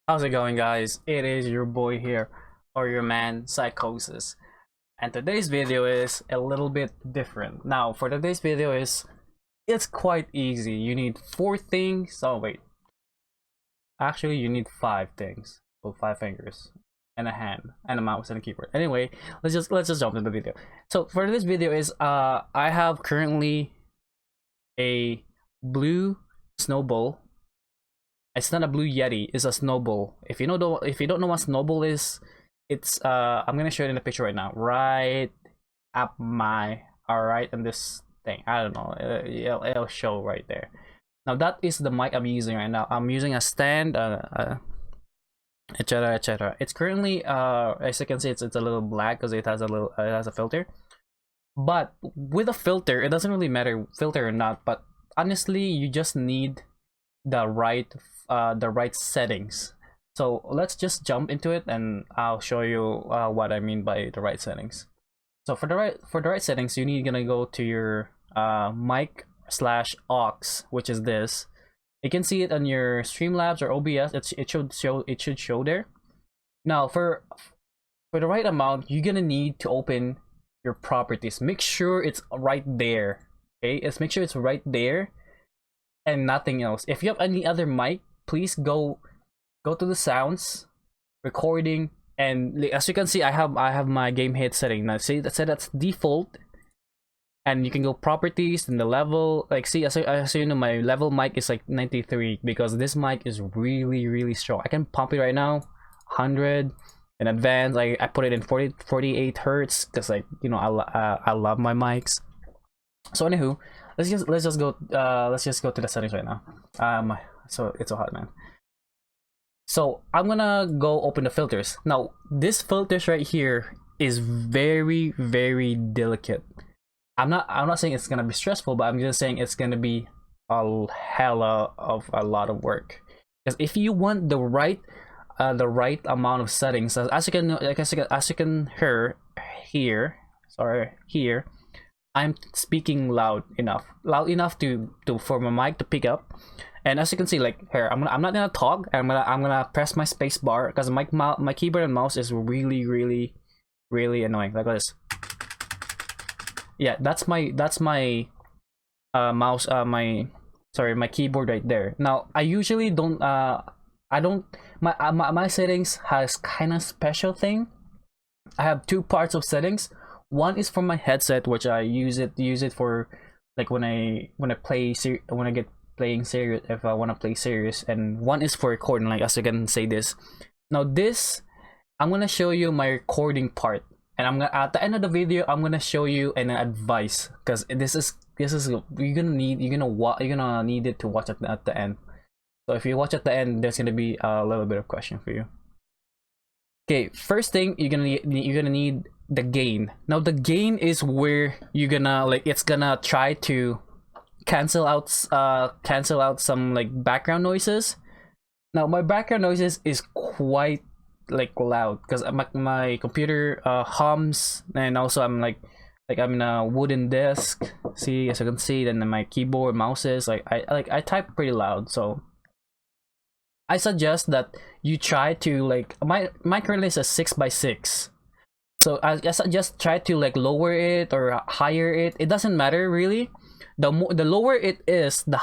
How's it going, guys? It is your boy here, or your man, Psychosis. And today's video is a little bit different. Now, for today's video it's quite easy. You need 4 things. Oh wait, actually you need 5 things. So 5 fingers and a hand and a mouse and a keyboard. Anyway, let's just jump into the video. So for this video I have currently a blue snowball. It's not a blue yeti, it's a snowball. If you don't know what snowball is, it's I'm gonna show it in the picture right now, right up my alright, and this thing, I don't know, it'll show right there. Now that is the mic I'm using right now. I'm using a stand, etc, etc. It's currently as you can see, it's a little black because it has a filter. But with a filter, it doesn't really matter filter or not, but honestly you just need the right settings. So let's just jump into it and I'll show you what I mean by the right settings. So for the right settings, you need gonna go to your mic slash aux, which is this. You can see it on your Streamlabs or OBS. It should show there. Now for the right amount, you're gonna need to open your properties. Make sure it's right there. Okay, make sure it's right there and nothing else. If you have any other mic, please go to the sounds, recording, and as you can see, I have my game hit setting. Now see that's default, and you can go properties and the level. Like see, as you know, my level mic is like 93 because this mic is really strong. I can pump it right now, 100 in advance. I put it in 48 hertz because, like, you know, I love my mics. So anywho, let's just go to the settings right now. So it's so hot, man. So I'm gonna go open the filters. Now this filters right here is very delicate. I'm not saying it's gonna be stressful, but I'm just saying it's gonna be a hella of a lot of work. Because if you want the right amount of settings, as you can hear here, I'm speaking loud enough to for my mic to pick up. And as you can see, like here, I'm not gonna talk. I'm gonna press my space bar because my keyboard and mouse is really annoying. Like this. Yeah, that's my mouse, my keyboard right there. Now I usually don't my settings has kind of special thing. I have 2 parts of settings. One is for my headset, which I use it for, like, when I get playing serious, if I want to play serious, and one is for recording, like as you can say this. Now this, I'm gonna show you my recording part, and I'm gonna, at the end of the video, I'm gonna show you an advice, because this is you're gonna need it to watch at the end. So if you watch at the end, there's gonna be a little bit of question for you. Okay, first thing you're gonna need the gain. Now the gain is where you're gonna, like, it's gonna try to cancel out some, like, background noises. Now my background noises is quite, like, loud because my computer hums, and also I'm I'm in a wooden desk. See, as you can see, then my keyboard, mouse is like I type pretty loud. So I suggest that you try to, like, my currently is a 6x6. So I just try to, like, lower it or higher it. It doesn't matter really. The lower it is, the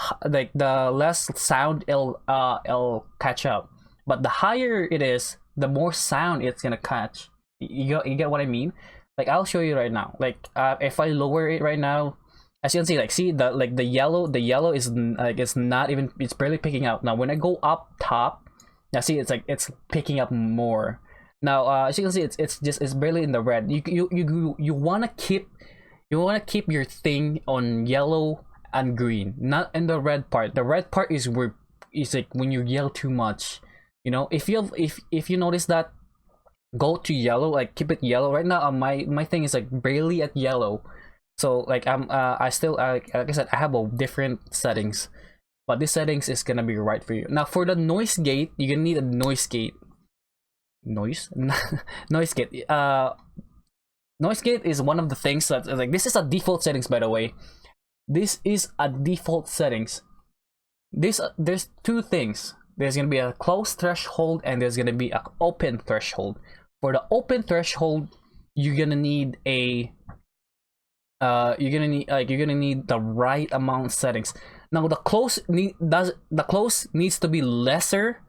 less sound it'll catch up. But the higher it is, the more sound it's gonna catch. You get what I mean? Like, I'll show you right now. Like, if I lower it right now, as you can see, like, see the yellow is, like, it's not even, it's barely picking up. Now when I go up top, now see, it's like it's picking up more. Now as you can see, it's barely in the red. You wanna keep your thing on yellow and green, not in the red part. The red part is like when you yell too much. You know, if you notice that, go to yellow, like keep it yellow. Right now my thing is like barely at yellow. So, like, I still, like I said, I have a different settings, but this settings is gonna be right for you. Now for the noise gate, you're gonna need a noise gate. Noise gate. Noise gate is one of the things that, like, this is a default settings, by the way. This is a default settings. There's 2 things. there's gonna be a closed threshold and there's gonna be an open threshold. For the open threshold, you're gonna need a you're gonna need the right amount of settings. Now the close needs to be lesser,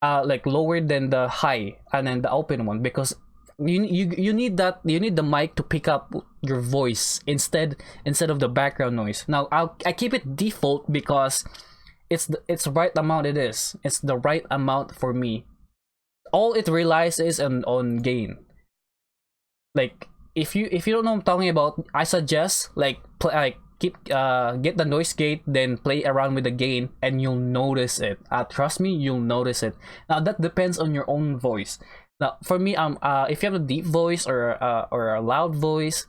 like lower than the high, and then the open one, because you need the mic to pick up your voice instead of the background noise. Now I keep it default because it's the right amount. It's the right amount for me. All it relies is on gain. Like if you don't know what I'm talking about, I suggest like get the noise gate, then play around with the gain, and you'll notice it. Trust me, you'll notice it. Now that depends on your own voice. Now for me, if you have a deep voice or a loud voice,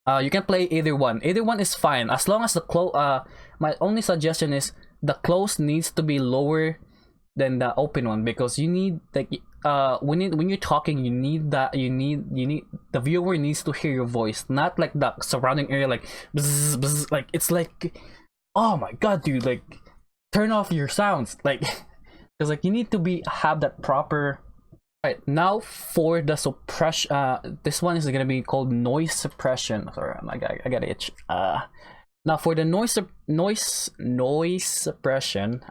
you can play either one. Either one is fine as long as the my only suggestion is the close needs to be lower than the open one, because you need like when you're talking, you need the viewer needs to hear your voice, not like the surrounding area, like bzz, bzz, like it's like, oh my god, dude, like turn off your sounds, like because like you need to have that proper. Right, now for the suppression, this one is gonna be called noise suppression. Sorry, I got itch. Now for the noise suppression,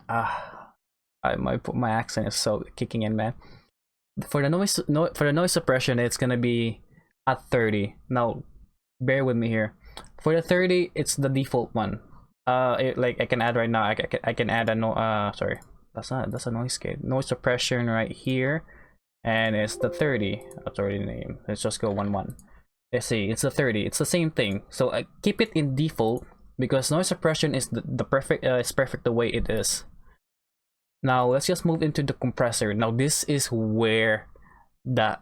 my accent is so kicking in, man. For the noise suppression, it's gonna be at 30. Now, bear with me here. For the 30, it's the default one. Like I can add right now. I can add a sorry, that's a noise gate. Noise suppression right here, and it's the 30. That's already the name. Let's just go 1-1. Let's see, it's the 30. It's the same thing. So I keep it in default because noise suppression is the perfect. It's perfect the way it is. Now let's just move into the compressor. Now this is where the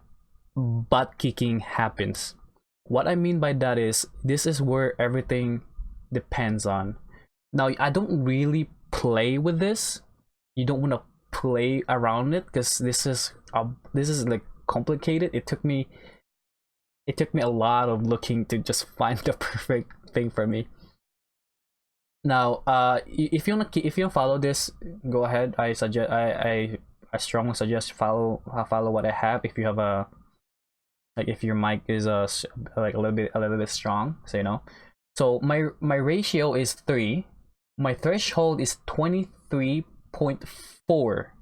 butt kicking happens. What I mean by that is this is where everything depends on. Now I don't really play with this. You don't want to play around it because this is like complicated. It took me a lot of looking to just find the perfect thing for me. Now, if you wanna follow this, go ahead. I strongly suggest follow what I have. If you have if your mic is like a little bit strong, so you know. So my ratio is 3. My threshold is 23.4 or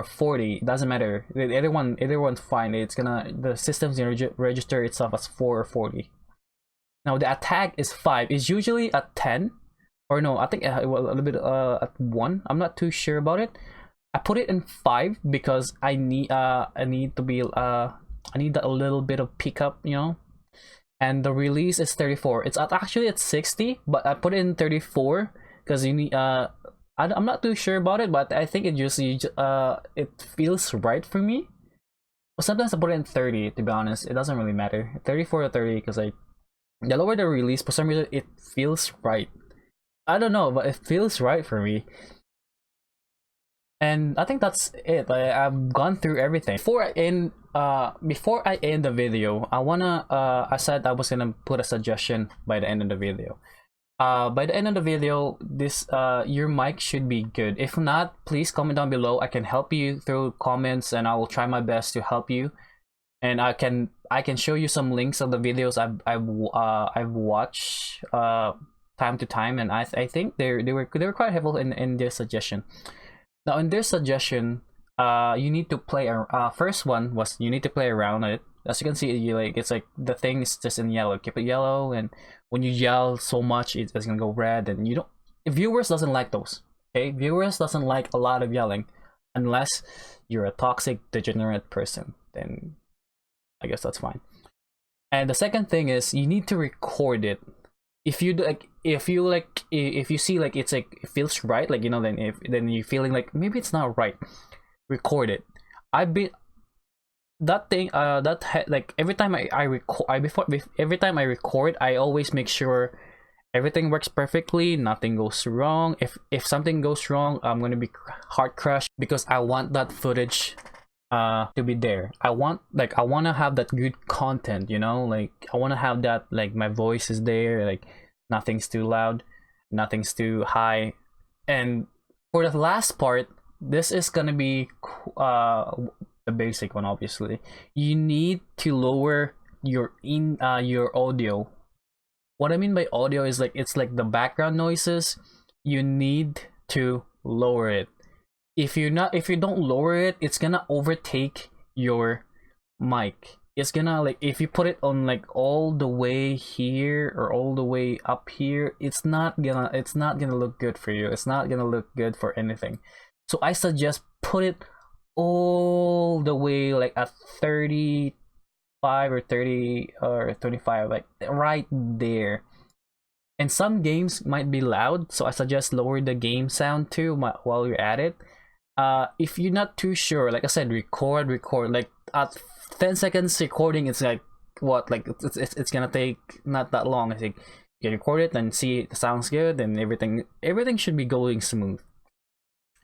40. It doesn't matter. Either one's fine. The system's gonna register itself as 4 or 40. Now the attack is 5. It's usually at 10. Or no, I think a little bit at 1. I'm not too sure about it. I put it in 5 because I need to be I need a little bit of pickup, you know. And the release is 34. It's actually at 60, but I put it in 34 because you need I'm not too sure about it, but I think it it feels right for me. But sometimes I put it in 30. To be honest, it doesn't really matter. 34 or 30 because the lower the release, for some reason it feels right. I don't know, but it feels right for me. And I think that's it. I've gone through everything. Before I end the video, I said I was gonna put a suggestion by the end of the video. By the end of the video, this your mic should be good. If not, please comment down below. I can help you through comments, and I will try my best to help you. And I can show you some links of the videos I've watched time to time, and I think they were quite helpful in their suggestion. Now in their suggestion, you need to play. First one was you need to play around it. As you can see, it's like the thing is just in yellow. Keep it yellow, and when you yell so much, it's gonna go red. And viewers doesn't like those. Okay, viewers doesn't like a lot of yelling, unless you're a toxic, degenerate person. Then I guess that's fine. And the second thing is you need to record it. If you see like it's like it feels right, like, you know, then you're feeling like maybe it's not right, record it. Like every time every time I record, I always make sure everything works perfectly, nothing goes wrong. If something goes wrong, I'm gonna be heart crushed because I want that footage to be there. I want to have that good content, you know, like I want to have that, like my voice is there, like nothing's too loud, nothing's too high. And For the last part, this is gonna be the basic one. Obviously, you need to lower your audio. What I mean by audio is like, it's like the background noises. You need to lower it. If you don't lower it, it's gonna overtake your mic. It's gonna, like, if you put it on like all the way here or all the way up here, it's not gonna look good for you. It's not gonna look good for anything. So I suggest put it all the way like at 35 or 30 or 25, like right there. And some games might be loud, so I suggest lower the game sound too while you're at it. If you're not too sure, like I said, record. Like at 10 seconds recording, it's like what, like it's gonna take not that long. I think you record it and see it sounds good, and everything should be going smooth.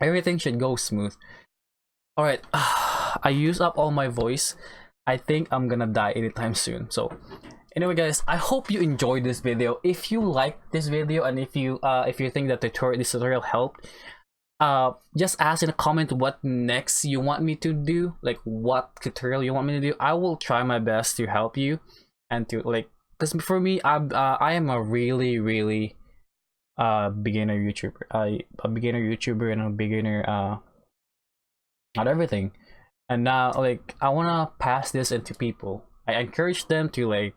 Everything should go smooth. All right, I used up all my voice. I think I'm gonna die anytime soon. So anyway, guys, I hope you enjoyed this video. If you liked this video, and if you think that this tutorial helped, just ask in a comment what next you want me to do, like what tutorial you want me to do. I will try my best to help you, and to, like, because for me, I am a really beginner YouTuber. A beginner YouTuber and a beginner at everything. And now, like, I want to pass this into people. I encourage them to, like,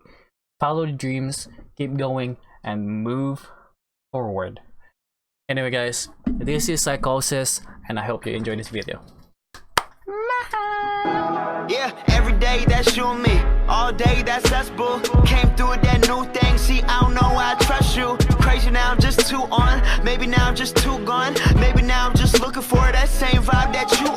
follow the dreams, keep going, and move forward. Anyway, guys, this is Psychosis, and I hope you enjoyed this video. Yeah, every day that's you and me. All day that's us, boo. Came through with that new thing. See, I don't know why I trust you. Crazy now, I'm just too on. Maybe now I'm just too gone. Maybe now I'm just looking for that same vibe that you